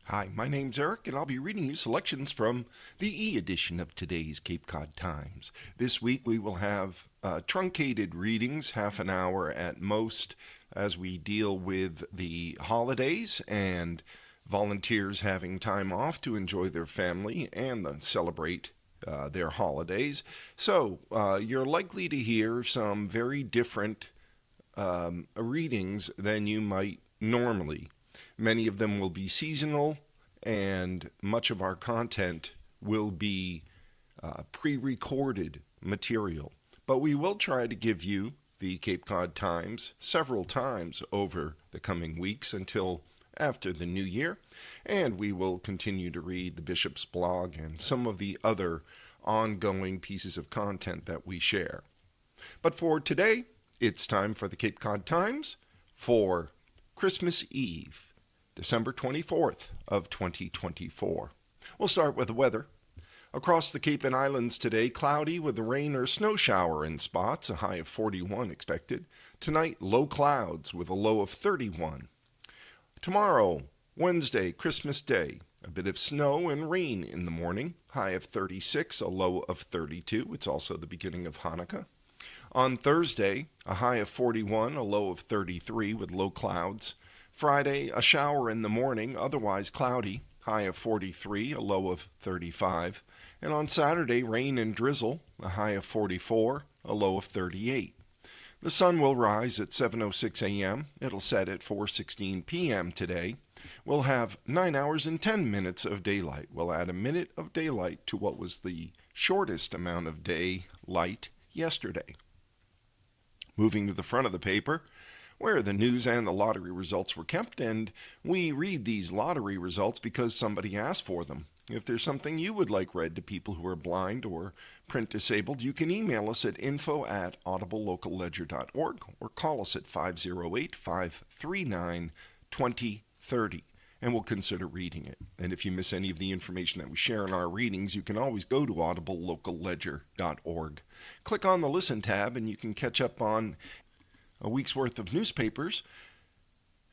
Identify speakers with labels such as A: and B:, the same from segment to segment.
A: Hi, my name's Eric, and I'll be reading you selections from the e-edition of today's Cape Cod Times. This week we will have truncated readings, half an hour at most, as we deal with the holidays and volunteers having time off to enjoy their family and celebrate their holidays. So you're likely to hear some very different readings than you might normally. Many of them will be seasonal, and much of our content will be pre-recorded material. But we will try to give you the Cape Cod Times several times over the coming weeks until after the new year, and we will continue to read the Bishop's blog and some of the other ongoing pieces of content that we share. But for today, it's time for the Cape Cod Times for Christmas Eve, December 24th of 2024. We'll start with the weather. Across the Cape and Islands today, cloudy with a rain or snow shower in spots, a high of 41 expected. Tonight, low clouds with a low of 31. Tomorrow, Wednesday, Christmas Day, a bit of snow and rain in the morning, high of 36, a low of 32. It's also the beginning of Hanukkah. On Thursday, a high of 41, a low of 33 with low clouds. Friday, a shower in the morning, otherwise cloudy, high of 43, a low of 35. And on Saturday, rain and drizzle, a high of 44, a low of 38. The sun will rise at 7:06 a.m. It'll set at 4:16 p.m. today. We'll have 9 hours and 10 minutes of daylight. We'll add a minute of daylight to what was the shortest amount of daylight yesterday. Moving to the front of the paper, where the news and the lottery results were kept, and we read these lottery results because somebody asked for them. If there's something you would like read to people who are blind or print disabled, you can email us at info@audiblelocalledger.org or call us at 508-539-2030, and we'll consider reading it. And if you miss any of the information that we share in our readings, you can always go to audiblelocalledger.org. Click on the Listen tab, and you can catch up on a week's worth of newspapers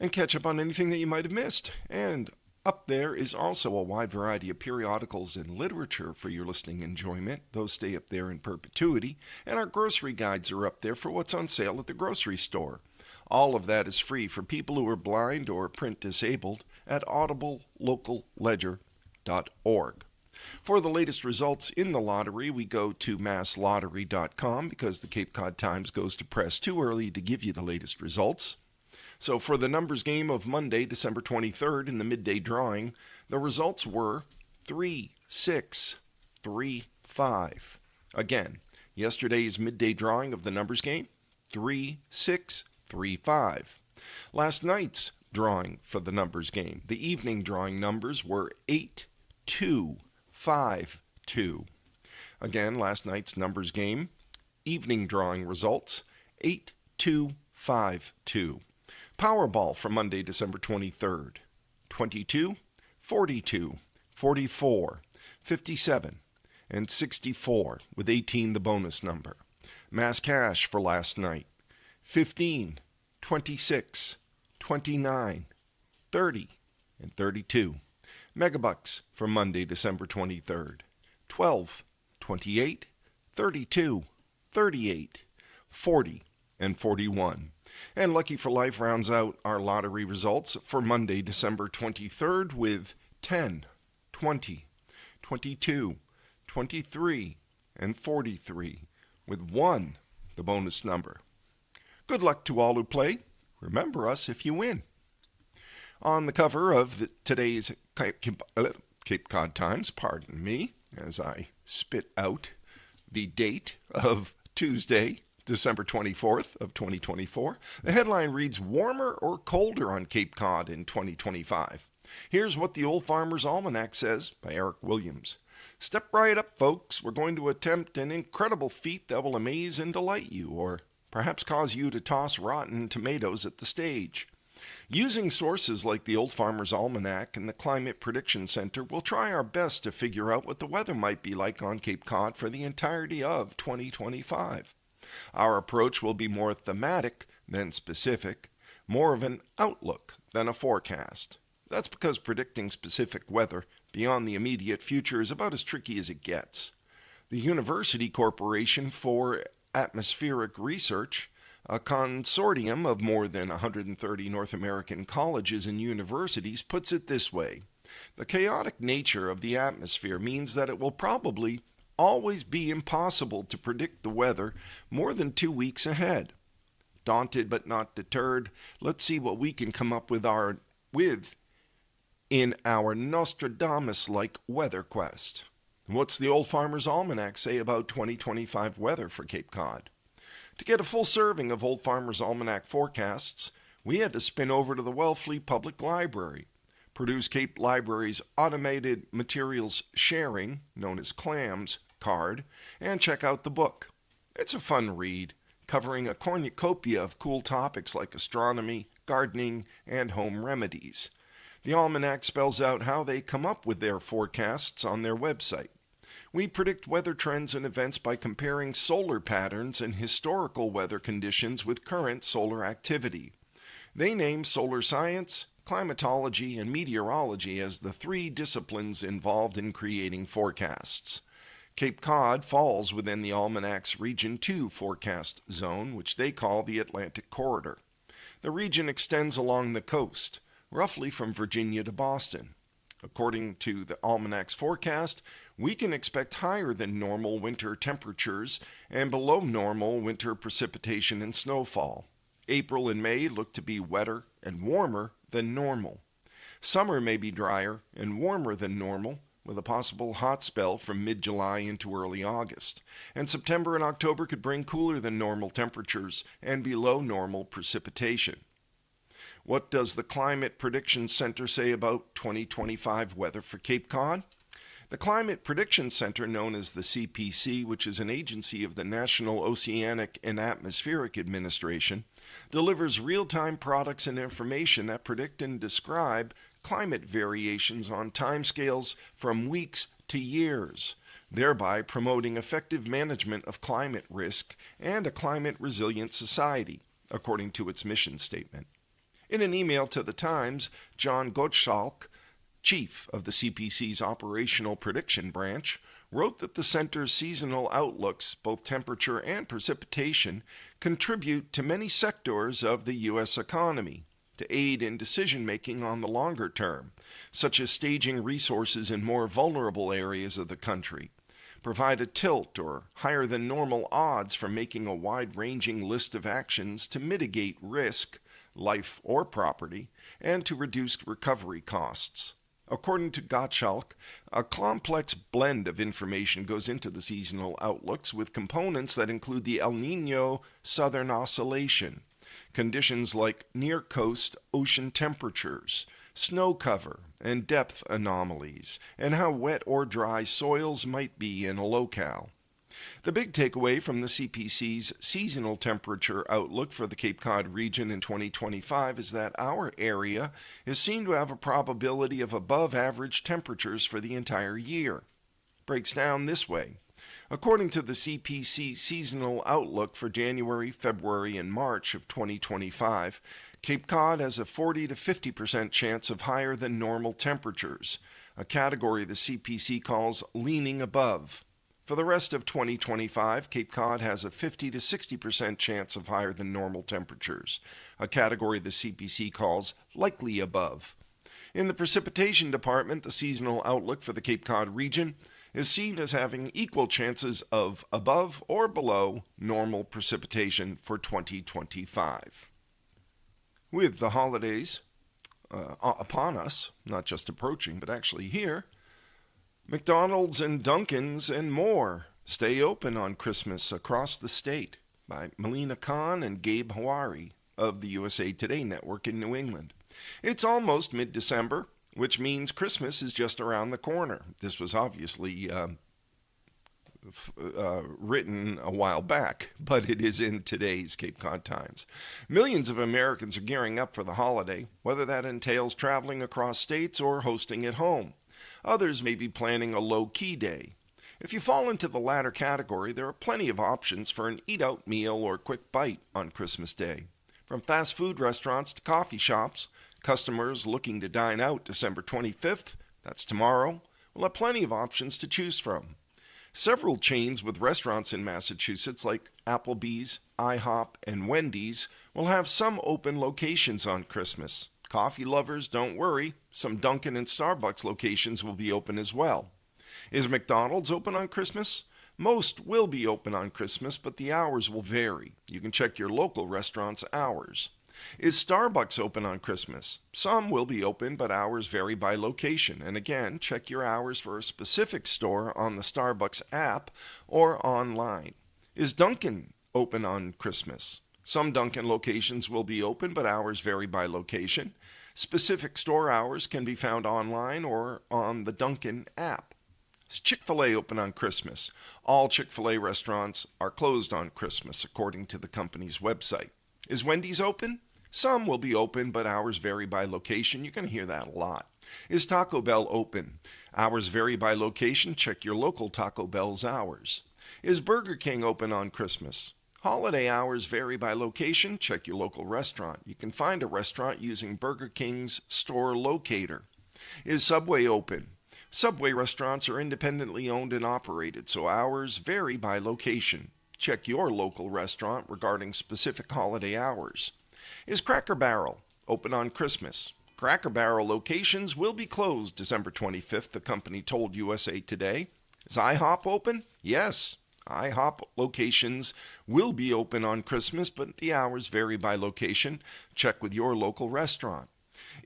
A: and catch up on anything that you might have missed. And up there is also a wide variety of periodicals and literature for your listening enjoyment. Those stay up there in perpetuity. And our grocery guides are up there for what's on sale at the grocery store. All of that is free for people who are blind or print disabled at audiblelocalledger.org. For the latest results in the lottery, we go to masslottery.com because the Cape Cod Times goes to press too early to give you the latest results. So for the numbers game of Monday, December 23rd, in the midday drawing, the results were 3, 6, 3, 5. Again, yesterday's midday drawing of the numbers game, 3, 6, 3, 5. Last night's drawing for the numbers game, the evening drawing numbers were 8, 2, 5, 2. Again, last night's numbers game, evening drawing results, 8, 2, 5, 2. Powerball for Monday, December 23rd, 22, 42, 44, 57, and 64, with 18 the bonus number. Mass cash for last night, 15, 26, 29, 30, and 32. Megabucks for Monday, December 23rd, 12, 28, 32, 38, 40, and 41. And Lucky for Life rounds out our lottery results for Monday, December 23rd with 10, 20, 22, 23, and 43, with 1, the bonus number. Good luck to all who play. Remember us if you win. On the cover of today's Cape Cod Times, pardon me, as I spit out the date of Tuesday, December 24th of 2024, the headline reads, "Warmer or colder on Cape Cod in 2025?" Here's what the Old Farmer's Almanac says by Eric Williams. "Step right up, folks. We're going to attempt an incredible feat that will amaze and delight you, or perhaps cause you to toss rotten tomatoes at the stage. Using sources like the Old Farmer's Almanac and the Climate Prediction Center, we'll try our best to figure out what the weather might be like on Cape Cod for the entirety of 2025. Our approach will be more thematic than specific, more of an outlook than a forecast. That's because predicting specific weather beyond the immediate future is about as tricky as it gets. The University Corporation for Atmospheric Research, a consortium of more than 130 North American colleges and universities, puts it this way: the chaotic nature of the atmosphere means that it will probably always be impossible to predict the weather more than 2 weeks ahead. Daunted but not deterred, let's see what we can come up with in our Nostradamus-like weather quest. What's the Old Farmer's Almanac say about 2025 weather for Cape Cod? To get a full serving of Old Farmer's Almanac forecasts, we had to spin over to the Wellfleet Public Library, produce Cape Library's Automated Materials Sharing, known as CLAMS, card, and check out the book. It's a fun read, covering a cornucopia of cool topics like astronomy, gardening, and home remedies. The Almanac spells out how they come up with their forecasts on their website. We predict weather trends and events by comparing solar patterns and historical weather conditions with current solar activity. They name solar science, climatology, and meteorology as the 3 disciplines involved in creating forecasts. Cape Cod falls within the Almanac's Region 2 forecast zone, which they call the Atlantic Corridor. The region extends along the coast, roughly from Virginia to Boston. According to the Almanac's forecast, we can expect higher than normal winter temperatures and below normal winter precipitation and snowfall. April and May look to be wetter and warmer than normal. Summer may be drier and warmer than normal, with a possible hot spell from mid-July into early August. And September and October could bring cooler than normal temperatures and below normal precipitation. What does the Climate Prediction Center say about 2025 weather for Cape Cod? The Climate Prediction Center, known as the CPC, which is an agency of the National Oceanic and Atmospheric Administration, delivers real-time products and information that predict and describe climate variations on timescales from weeks to years, thereby promoting effective management of climate risk and a climate-resilient society, according to its mission statement. In an email to The Times, John Gottschalk, chief of the CPC's Operational Prediction Branch, wrote that the center's seasonal outlooks, both temperature and precipitation, contribute to many sectors of the U.S. economy to aid in decision-making on the longer term, such as staging resources in more vulnerable areas of the country, provide a tilt or higher than normal odds for making a wide-ranging list of actions to mitigate risk, life or property, and to reduce recovery costs. According to Gottschalk, a complex blend of information goes into the seasonal outlooks with components that include the El Niño Southern Oscillation, conditions like near-coast ocean temperatures, snow cover, and depth anomalies, and how wet or dry soils might be in a locale. The big takeaway from the CPC's seasonal temperature outlook for the Cape Cod region in 2025 is that our area is seen to have a probability of above-average temperatures for the entire year. Breaks down this way. According to the CPC seasonal outlook for January, February, and March of 2025, Cape Cod has a 40 to 50% chance of higher than normal temperatures, a category the CPC calls leaning above. For the rest of 2025, Cape Cod has a 50 to 60% chance of higher than normal temperatures, a category the CPC calls likely above. In the precipitation department, the seasonal outlook for the Cape Cod region is seen as having equal chances of above or below normal precipitation for 2025. With the holidays upon us, not just approaching, but actually here, McDonald's and Dunkin's and more stay open on Christmas across the state by Melina Khan and Gabe Hawari of the USA Today Network in New England. It's almost mid-December, which means Christmas is just around the corner. This was obviously written a while back, but it is in today's Cape Cod Times. Millions of Americans are gearing up for the holiday, whether that entails traveling across states or hosting at home. Others may be planning a low-key day. If you fall into the latter category, there are plenty of options for an eat-out meal or quick bite on Christmas Day. From fast food restaurants to coffee shops, Customers looking to dine out December 25th, that's tomorrow, will have plenty of options to choose from. Several chains with restaurants in Massachusetts like Applebee's, IHOP, and Wendy's will have some open locations on Christmas. Coffee lovers, don't worry, some Dunkin' and Starbucks locations will be open as well. Is McDonald's open on Christmas? Most will be open on Christmas, but the hours will vary. You can check your local restaurant's hours. Is Starbucks open on Christmas? Some will be open, but hours vary by location. And again, check your hours for a specific store on the Starbucks app or online. Is Dunkin' open on Christmas? Some Dunkin' locations will be open, but hours vary by location. Specific store hours can be found online or on the Dunkin' app. Is Chick-fil-A open on Christmas? All Chick-fil-A restaurants are closed on Christmas, according to the company's website. Is Wendy's open? Some will be open, but hours vary by location. You're going to hear that a lot. Is Taco Bell open? Hours vary by location. Check your local Taco Bell's hours. Is Burger King open on Christmas? Holiday hours vary by location. Check your local restaurant. You can find a restaurant using Burger King's store locator. Is Subway open? Subway restaurants are independently owned and operated, so hours vary by location. Check your local restaurant regarding specific holiday hours. Is Cracker Barrel open on Christmas? Cracker Barrel locations will be closed December 25th, the company told USA Today. Is IHOP open? Yes. IHOP locations will be open on Christmas, but the hours vary by location. Check with your local restaurant.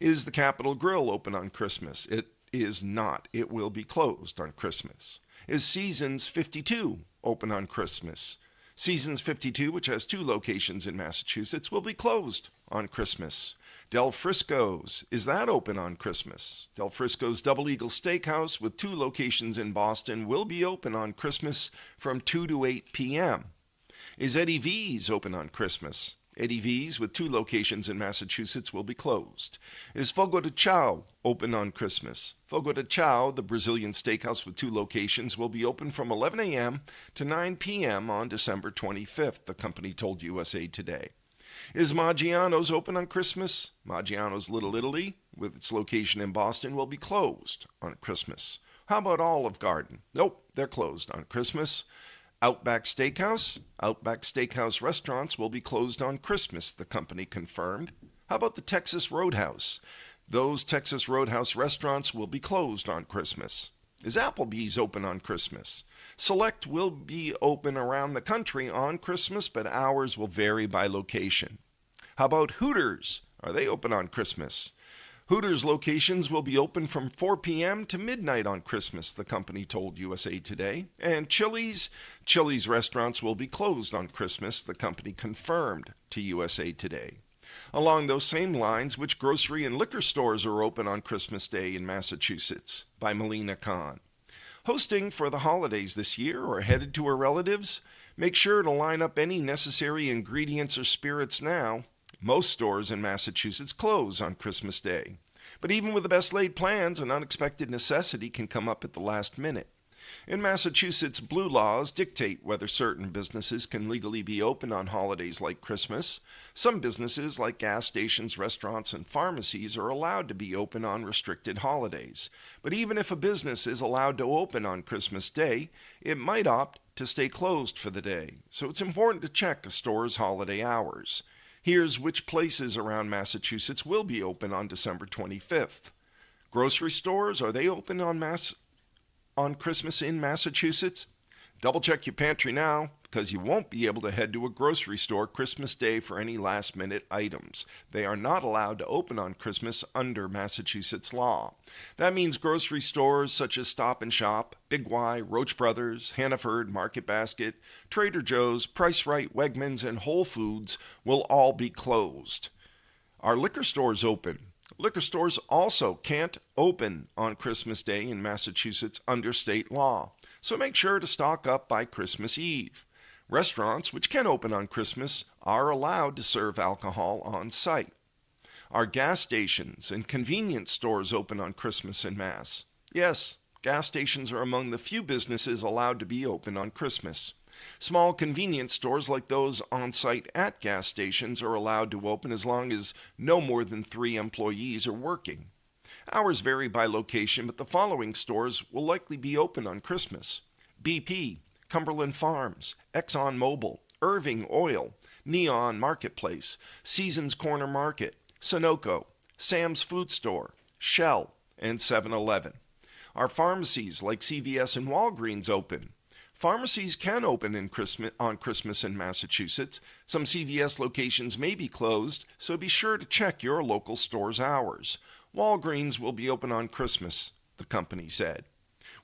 A: Is the Capitol Grill open on Christmas? It is not. It will be closed on Christmas. Is Seasons 52 open on Christmas? Seasons 52, which has 2 locations in Massachusetts, will be closed on Christmas. Del Frisco's, is that open on Christmas? Del Frisco's Double Eagle Steakhouse with 2 locations in Boston will be open on Christmas from 2 to 8 p.m. Is Eddie V's open on Christmas? Eddie V's with 2 locations in Massachusetts will be closed. Is Fogo de Chao open on Christmas? Fogo de Chao, the Brazilian steakhouse with 2 locations, will be open from 11 a.m. to 9 p.m. on December 25th, the company told USA Today. Is Maggiano's open on Christmas? Maggiano's Little Italy, with its location in Boston, will be closed on Christmas. How about Olive Garden? Nope, they're closed on Christmas. Outback Steakhouse? Outback Steakhouse restaurants will be closed on Christmas, the company confirmed. How about the Texas Roadhouse? Those Texas Roadhouse restaurants will be closed on Christmas. Is Applebee's open on Christmas? Select will be open around the country on Christmas, but hours will vary by location. How about Hooters? Are they open on Christmas? Hooters locations will be open from 4 p.m. to midnight on Christmas, the company told USA Today. And Chili's restaurants will be closed on Christmas, the company confirmed to USA Today. Along those same lines, which grocery and liquor stores are open on Christmas Day in Massachusetts? By Melina Kahn. Hosting for the holidays this year or headed to her relatives? Make sure to line up any necessary ingredients or spirits now. Most stores in Massachusetts close on Christmas Day. But even with the best laid plans, an unexpected necessity can come up at the last minute. In Massachusetts, blue laws dictate whether certain businesses can legally be open on holidays like Christmas. Some businesses, like gas stations, restaurants, and pharmacies, are allowed to be open on restricted holidays. But even if a business is allowed to open on Christmas Day, it might opt to stay closed for the day. So it's important to check a store's holiday hours. Here's which places around Massachusetts will be open on December 25th. Grocery stores, are they open on Christmas in Massachusetts? Double check your pantry now, because you won't be able to head to a grocery store Christmas Day for any last-minute items. They are not allowed to open on Christmas under Massachusetts law. That means grocery stores such as Stop & Shop, Big Y, Roach Brothers, Hannaford, Market Basket, Trader Joe's, Price Right, Wegmans, and Whole Foods will all be closed. Are liquor stores open? Liquor stores also can't open on Christmas Day in Massachusetts under state law, so make sure to stock up by Christmas Eve. Restaurants, which can open on Christmas, are allowed to serve alcohol on site. Are gas stations and convenience stores open on Christmas in Mass? Yes, gas stations are among the few businesses allowed to be open on Christmas. Small convenience stores like those on site at gas stations are allowed to open as long as no more than 3 employees are working. Hours vary by location, but the following stores will likely be open on Christmas: BP, Cumberland Farms, ExxonMobil, Irving Oil, Neon Marketplace, Seasons Corner Market, Sunoco, Sam's Food Store, Shell, and 7-Eleven. Are pharmacies like CVS and Walgreens open? Pharmacies can open on Christmas in Massachusetts. Some CVS locations may be closed, so be sure to check your local store's hours. Walgreens will be open on Christmas, the company said.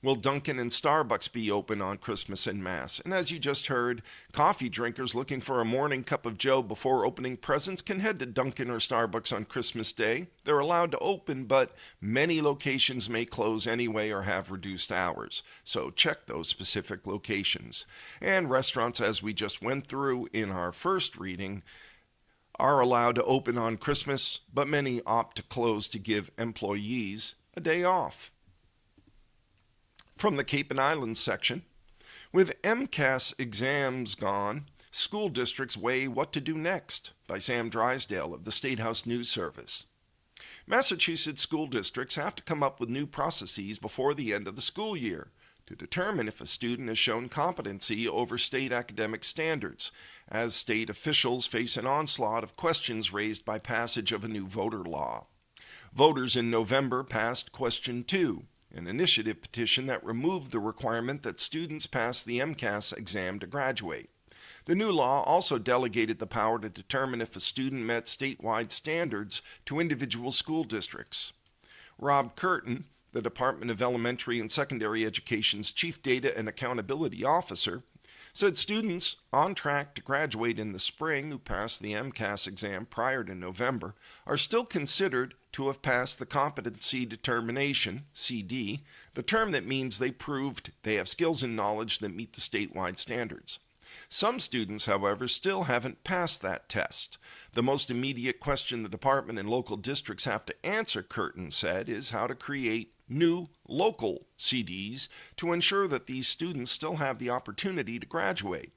A: Will Dunkin' and Starbucks be open on Christmas in Mass? And as you just heard, coffee drinkers looking for a morning cup of joe before opening presents can head to Dunkin' or Starbucks on Christmas Day. They're allowed to open, but many locations may close anyway or have reduced hours. So check those specific locations. And restaurants, as we just went through in our first reading, are allowed to open on Christmas, but many opt to close to give employees a day off. From the Cape and Islands section, with MCAS exams gone, school districts weigh what to do next, by Sam Drysdale of the State House News Service. Massachusetts school districts have to come up with new processes before the end of the school year to determine if a student has shown competency over state academic standards, as state officials face an onslaught of questions raised by passage of a new voter law. Voters in November passed Question 2, an initiative petition that removed the requirement that students pass the MCAS exam to graduate. The new law also delegated the power to determine if a student met statewide standards to individual school districts. Rob Curtin, the Department of Elementary and Secondary Education's Chief Data and Accountability Officer, said students on track to graduate in the spring who passed the MCAS exam prior to November are still considered to have passed the Competency Determination, CD, the term that means they proved they have skills and knowledge that meet the statewide standards. Some students, however, still haven't passed that test. The most immediate question the department and local districts have to answer, Curtin said, is how to create new local CDs to ensure that these students still have the opportunity to graduate.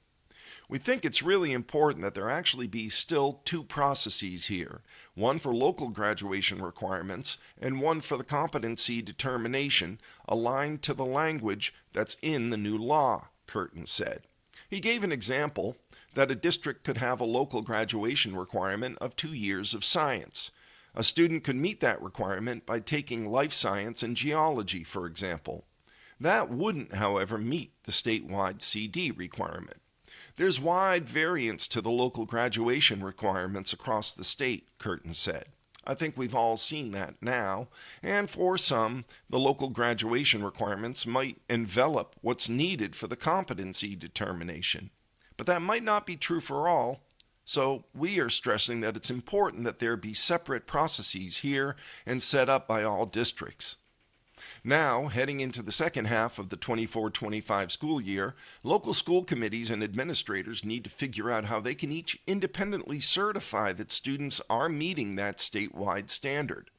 A: We think it's really important that there actually be still 2 processes here, one for local graduation requirements and one for the competency determination, aligned to the language that's in the new law, Curtin said. He gave an example that a district could have a local graduation requirement of 2 years of science. A student could meet that requirement by taking life science and geology, for example. That wouldn't, however, meet the statewide CD requirement. There's wide variance to the local graduation requirements across the state, Curtin said. I think we've all seen that now, and for some, the local graduation requirements might envelop what's needed for the competency determination. But that might not be true for all, so we are stressing that it's important that there be separate processes here and set up by all districts. Now, heading into the second half of the 24-25 school year, local school committees and administrators need to figure out how they can each independently certify that students are meeting that statewide standard.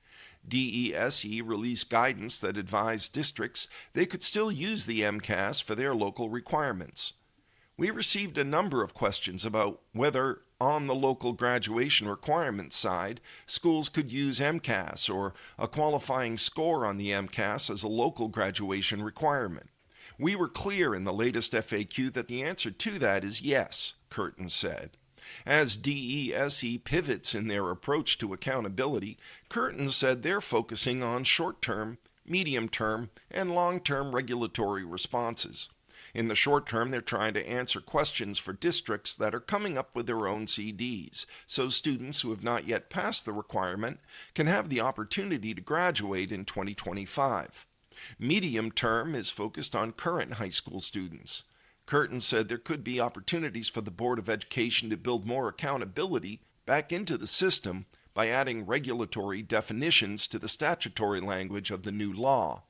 A: DESE released guidance that advised districts they could still use the MCAS for their local requirements. We received a number of questions about whether, on the local graduation requirements side, schools could use MCAS or a qualifying score on the MCAS as a local graduation requirement. We were clear in the latest FAQ that the answer to that is yes, Curtin said. As DESE pivots in their approach to accountability, Curtin said they're focusing on short-term, medium-term, and long-term regulatory responses. In the short term, they're trying to answer questions for districts that are coming up with their own CDs, so students who have not yet passed the requirement can have the opportunity to graduate in 2025. Medium term is focused on current high school students. Curtin said there could be opportunities for the Board of Education to build more accountability back into the system by adding regulatory definitions to the statutory language of the new law.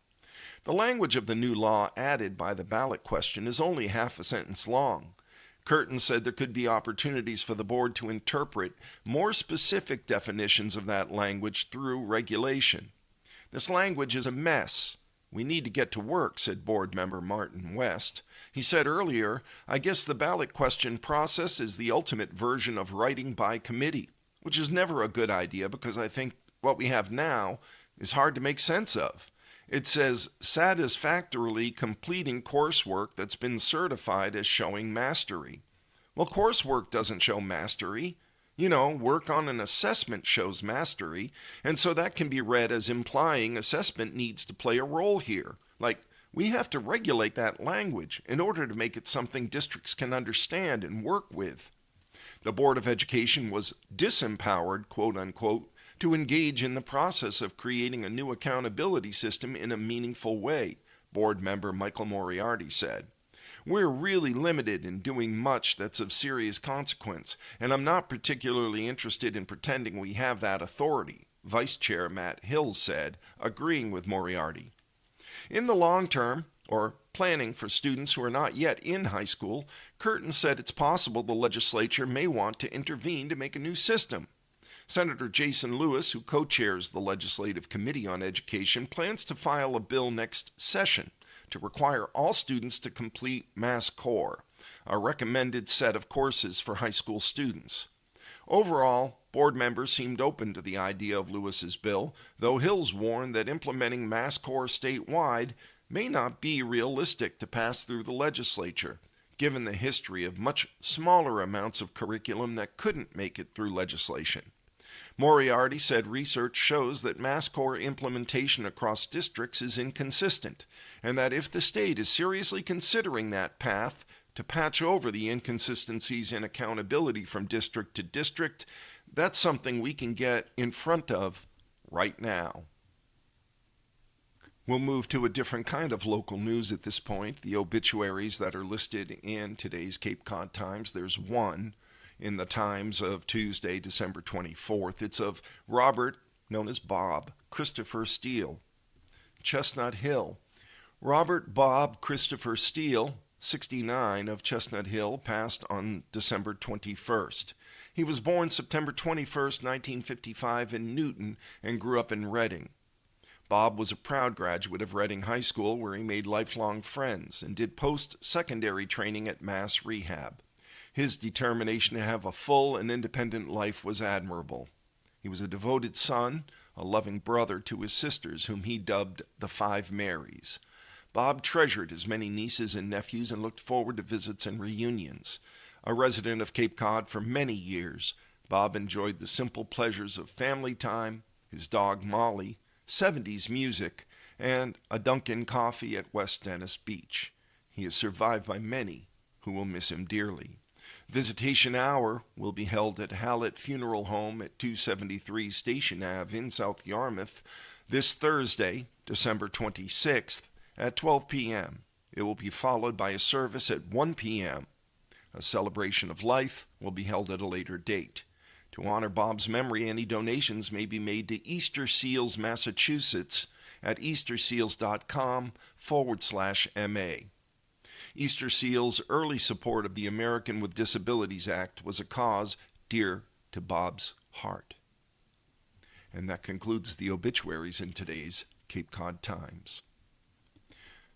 A: The language of the new law added by the ballot question is only half a sentence long. Curtin said there could be opportunities for the board to interpret more specific definitions of that language through regulation. This language is a mess, We need to get to work, said board member Martin West. He said earlier, I guess the ballot question process is the ultimate version of writing by committee, which is never a good idea because I think what we have now is hard to make sense of. It says satisfactorily completing coursework that's been certified as showing mastery. Well, coursework doesn't show mastery. Work on an assessment shows mastery, and so that can be read as implying assessment needs to play a role here. Like, we have to regulate that language in order to make it something districts can understand and work with. The Board of Education was disempowered, quote unquote, to engage in the process of creating a new accountability system in a meaningful way, board member Michael Moriarty said. We're really limited in doing much that's of serious consequence, and I'm not particularly interested in pretending we have that authority, Vice Chair Matt Hill said, agreeing with Moriarty. In the long term, or planning for students who are not yet in high school, Curtin said it's possible the legislature may want to intervene to make a new system. Senator Jason Lewis, who co-chairs the Legislative Committee on Education, plans to file a bill next session to require all students to complete MassCore, a recommended set of courses for high school students. Overall, board members seemed open to the idea of Lewis's bill, though Hills warned that implementing MassCore statewide may not be realistic to pass through the legislature, given the history of much smaller amounts of curriculum that couldn't make it through legislation. Moriarty said research shows that MassCore implementation across districts is inconsistent, and that if the state is seriously considering that path to patch over the inconsistencies in accountability from district to district, that's something we can get in front of right now. We'll move to a different kind of local news at this point, the obituaries that are listed in today's Cape Cod Times. There's one in the Times of Tuesday, December 24th. It's of Robert, known as Bob, Christopher Steele, Chestnut Hill. Robert Bob Christopher Steele, 69, of Chestnut Hill, passed on December 21st. He was born September 21st, 1955 in Newton and grew up in Reading. Bob was a proud graduate of Reading High School, where he made lifelong friends and did post-secondary training at Mass Rehab. His determination to have a full and independent life was admirable. He was a devoted son, a loving brother to his sisters, whom he dubbed the Five Marys. Bob treasured his many nieces and nephews and looked forward to visits and reunions. A resident of Cape Cod for many years, Bob enjoyed the simple pleasures of family time, his dog Molly, 70s music, and a Dunkin' coffee at West Dennis Beach. He is survived by many who will miss him dearly. Visitation Hour will be held at Hallett Funeral Home at 273 Station Ave in South Yarmouth this Thursday, December 26th at 12 p.m. It will be followed by a service at 1 p.m. A celebration of life will be held at a later date. To honor Bob's memory, any donations may be made to Easter Seals, Massachusetts at easterseals.com/MA. Easter Seals' early support of the American with Disabilities Act was a cause dear to Bob's heart. And that concludes the obituaries in today's Cape Cod Times.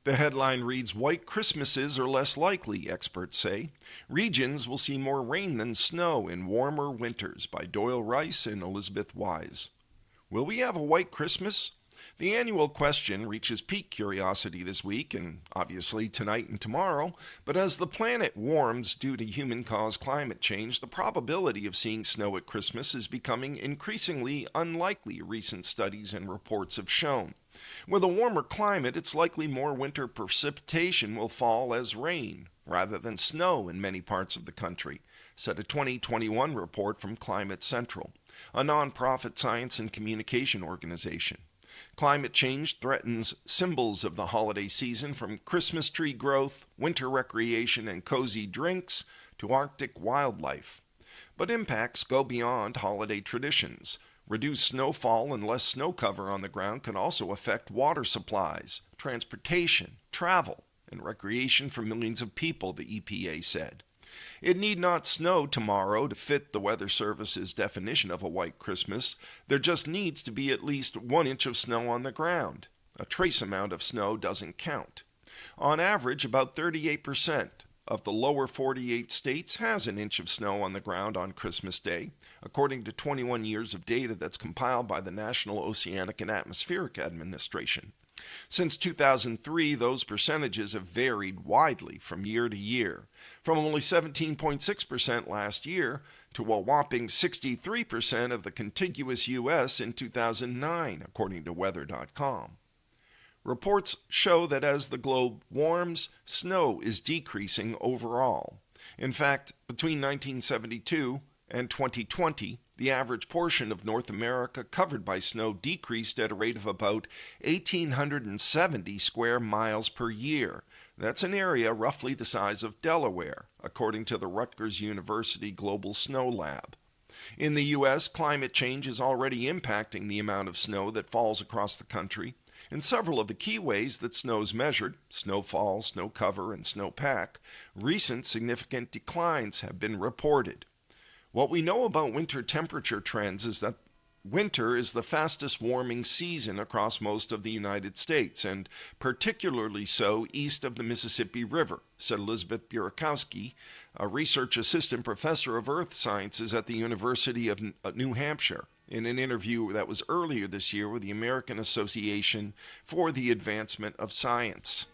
A: The headline reads, White Christmases are less likely, experts say. Regions will see more rain than snow in warmer winters, by Doyle Rice and Elizabeth Wise. Will we have a white Christmas? The annual question reaches peak curiosity this week, and obviously tonight and tomorrow, but as the planet warms due to human-caused climate change, the probability of seeing snow at Christmas is becoming increasingly unlikely, recent studies and reports have shown. With a warmer climate, it's likely more winter precipitation will fall as rain, rather than snow in many parts of the country, said a 2021 report from Climate Central, a nonprofit science and communication organization. Climate change threatens symbols of the holiday season, from Christmas tree growth, winter recreation, and cozy drinks to Arctic wildlife. But impacts go beyond holiday traditions. Reduced snowfall and less snow cover on the ground can also affect water supplies, transportation, travel, and recreation for millions of people, the EPA said. It need not snow tomorrow to fit the Weather Service's definition of a white Christmas. There just needs to be at least 1 inch of snow on the ground. A trace amount of snow doesn't count. On average, about 38% of the lower 48 states has an inch of snow on the ground on Christmas Day, according to 21 years of data that's compiled by the National Oceanic and Atmospheric Administration. Since 2003, those percentages have varied widely from year to year, from only 17.6% last year to a whopping 63% of the contiguous U.S. in 2009, according to Weather.com. Reports show that as the globe warms, snow is decreasing overall. In fact, between 1972 and 2020, the average portion of North America covered by snow decreased at a rate of about 1,870 square miles per year. That's an area roughly the size of Delaware, according to the Rutgers University Global Snow Lab. In the U.S., climate change is already impacting the amount of snow that falls across the country. In several of the key ways that snow is measured, snowfall, snow cover, and snowpack, recent significant declines have been reported. What we know about winter temperature trends is that winter is the fastest warming season across most of the United States, and particularly so east of the Mississippi River, said Elizabeth Burakowski, a research assistant professor of earth sciences at the University of New Hampshire, in an interview that was earlier this year with the American Association for the Advancement of Science.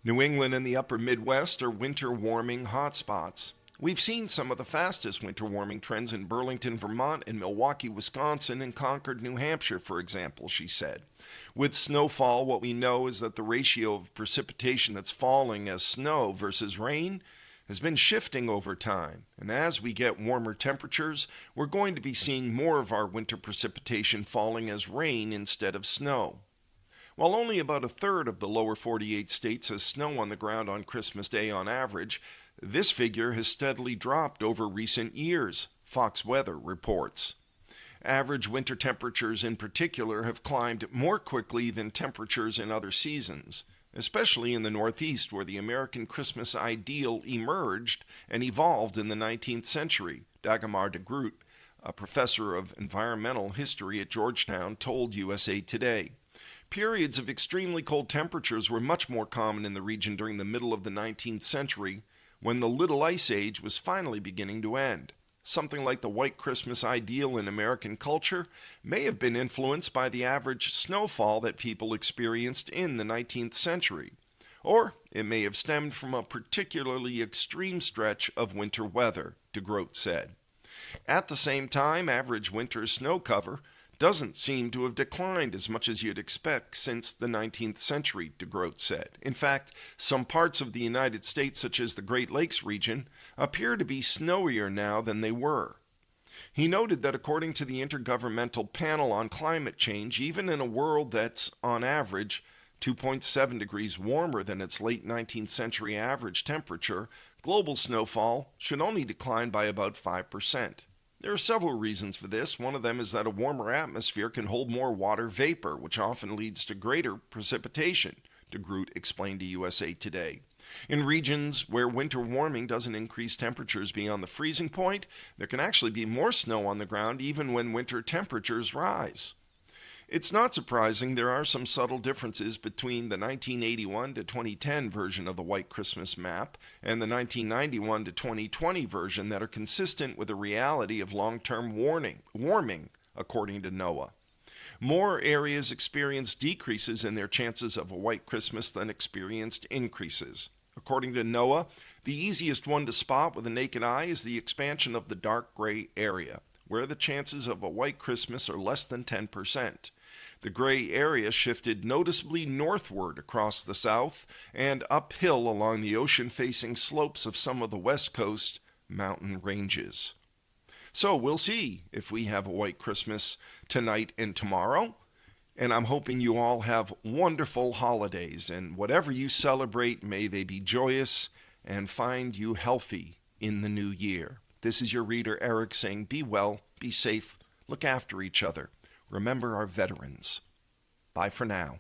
A: New England and the upper Midwest are winter warming hotspots. We've seen some of the fastest winter warming trends in Burlington, Vermont, and Milwaukee, Wisconsin, and Concord, New Hampshire, for example, she said. With snowfall, what we know is that the ratio of precipitation that's falling as snow versus rain has been shifting over time, and as we get warmer temperatures, we're going to be seeing more of our winter precipitation falling as rain instead of snow. While only about a third of the lower 48 states has snow on the ground on Christmas Day on average, this figure has steadily dropped over recent years, Fox Weather reports. Average winter temperatures in particular have climbed more quickly than temperatures in other seasons, especially in the Northeast, where the American Christmas ideal emerged and evolved in the 19th century, Dagmar de Groot, a professor of environmental history at Georgetown, told USA Today. Periods of extremely cold temperatures were much more common in the region during the middle of the 19th century, when the Little Ice Age was finally beginning to end. Something like the White Christmas ideal in American culture may have been influenced by the average snowfall that people experienced in the 19th century, or it may have stemmed from a particularly extreme stretch of winter weather, de Groot said. At the same time, average winter snow cover doesn't seem to have declined as much as you'd expect since the 19th century, de Groot said. In fact, some parts of the United States, such as the Great Lakes region, appear to be snowier now than they were. He noted that according to the Intergovernmental Panel on Climate Change, even in a world that's, on average, 2.7 degrees warmer than its late 19th century average temperature, global snowfall should only decline by about 5%. There are several reasons for this. One of them is that a warmer atmosphere can hold more water vapor, which often leads to greater precipitation, de Groot explained to USA Today. In regions where winter warming doesn't increase temperatures beyond the freezing point, there can actually be more snow on the ground even when winter temperatures rise. It's not surprising there are some subtle differences between the 1981 to 2010 version of the White Christmas map and the 1991 to 2020 version that are consistent with the reality of long-term warming, according to NOAA. More areas experienced decreases in their chances of a white Christmas than experienced increases. According to NOAA, the easiest one to spot with the naked eye is the expansion of the dark gray area, where the chances of a white Christmas are less than 10%. The gray area shifted noticeably northward across the south and uphill along the ocean-facing slopes of some of the West Coast mountain ranges. So we'll see if we have a white Christmas tonight and tomorrow, and I'm hoping you all have wonderful holidays, and whatever you celebrate, may they be joyous and find you healthy in the new year. This is your reader, Eric, saying be well, be safe, look after each other. Remember our veterans. Bye for now.